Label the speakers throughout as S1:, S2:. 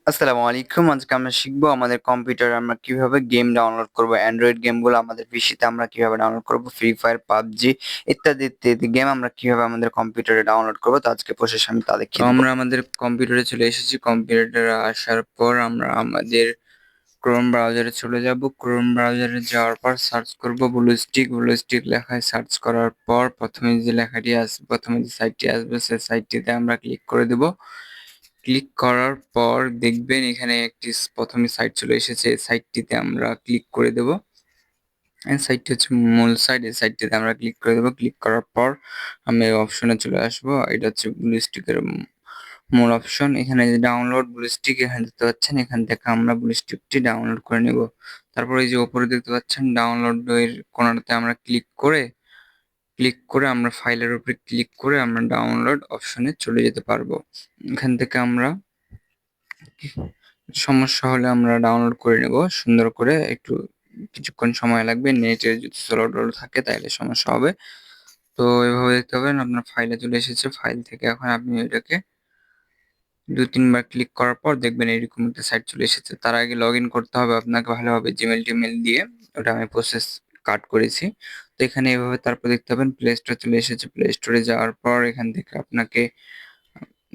S1: আসসালামু আলাইকুম। আজকে আমরা শিখবো আমাদের কম্পিউটারে আমরা কিভাবে গেম ডাউনলোড করব। অ্যান্ড্রয়েড গেমগুলো আমাদের পিসিতে আমরা কিভাবে ডাউনলোড করব। ফ্রি ফায়ার, পাবজি ইত্যাদি, ইত্যাদি গেম আমরা কিভাবে আমাদের কম্পিউটারে ডাউনলোড করব। তো আজকে প্রসেস আমি তা দেখিয়ে দেব। আমরা আমাদের কম্পিউটারে চলে এসেছি। কম্পিউটারে আসার পর আমরা আমাদের ক্রোম ব্রাউজারে চলে যাব। ক্রোম ব্রাউজারে যাওয়ার পর সার্চ করব ব্লুস্টিক। ব্লুস্টিক লেখায় সার্চ করার পর প্রথমে যে লেখাটি আসবে, প্রথমে যে সাইটটি আসবে সেই সাইটটিতে আমরা ক্লিক করে দেব। ক্লিক করার পর দেখবেন এখানে একটি প্রথমে সাইট চলে এসেছে। এই সাইটটিতে আমরা ক্লিক করে দেব। এই সাইটটি হচ্ছে মূল সাইট। এই সাইটটিতে আমরা ক্লিক করে দেব। ক্লিক করার পর আমি এই অপশনে চলে আসব। এটা হচ্ছে ব্লুস্টিকের মূল অপশন। এখানে যে ডাউনলোড ব্লুস্টিক এখানে দেখতে পাচ্ছেন, এখান থেকে আমরা ব্লুস্টিকটি ডাউনলোড করে নেব। তারপর এই যে উপরে দেখতে পাচ্ছেন ডাউনলোড এর কোণাটাতে আমরা ক্লিক করে আমরা ফাইলের উপরে ক্লিক করে আমরা ডাউনলোড অপশনে চলে যেতে পারবো। এখান থেকে আমরা সমস্যা হলে আমরা ডাউনলোড করে নেব সুন্দর করে। একটু কিছুক্ষণ সময় লাগবে, নেটের যদি স্লো থাকে তাহলে সমস্যা হবে। তো এভাবে দেখতে পাবেন আপনার ফাইলে চলে এসেছে। ফাইল থেকে এখন আপনি এটাকে ২-৩ বার ক্লিক করার পর দেখবেন এরকম একটা সাইট চলে এসেছে। তার আগে লগইন করতে হবে আপনাকে ভালোভাবে জিমেইল দিয়ে। ওটা আমি প্রসেস কাট করেছি। তো এখানে এভাবে তারপর দেখতে পাবেন প্লে স্টোর চলে এসেছে। প্লে স্টোরে যাওয়ার পর এখান থেকে আপনাকে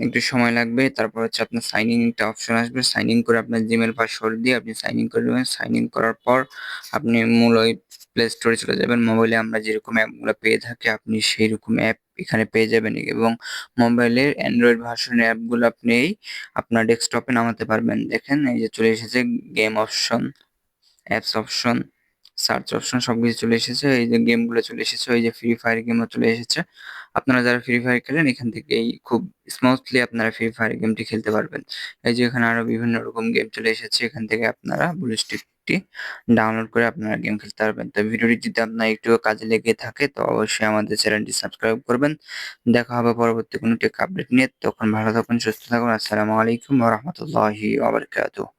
S1: একটু সময় লাগবে। তারপর হচ্ছে আপনার সাইন ইন একটা অপশন আসবে। সাইন ইন করে আপনার জিমেইল পাসওয়ার্ড দিয়ে আপনি সাইন ইন করে নেবেন। সাইন ইন করার পর আপনি মূল ওই প্লে স্টোরে চলে যাবেন। মোবাইলে আমরা যেরকম অ্যাপগুলো পেয়ে থাকি আপনি সেইরকম অ্যাপ এখানে পেয়ে যাবেন এবং মোবাইলের অ্যান্ড্রয়েড ভার্সনের অ্যাপগুলো আপনি আপনার ডেস্কটপে নামাতে পারবেন। দেখেন এই যে চলে এসেছে game option, apps option, search option সবকিছু চলে এসেছে। এই যে গেমগুলো চলে এসেছে, ওই যে ফ্রি ফায়ার গেমও চলে এসেছে। আপনারা যারা ফ্রি ফায়ার খেলেন এখান থেকেই খুব স্মুথলি আপনারা ফ্রি ফায়ার গেমটি খেলতে পারবেন। এই যে এখানে আরো বিভিন্ন রকম গেম চলে এসেছে। এখান থেকে আপনারা ব্লু স্টিকটি ডাউনলোড করে আপনারা গেম খেলতে পারবেন। তো ভিডিওটি যদি আপনার একটুও কাজে লেগে থাকে তো অবশ্যই আমাদের চ্যানেলটি সাবস্ক্রাইব করবেন। দেখা হবে পরবর্তী কোনো টেক আপডেট নিয়ে। তখন ভালো থাকুন, সুস্থ থাকুন। আসসালামু আলাইকুম ওয়া রাহমাতুল্লাহি ওয়া বারাকাতুহু।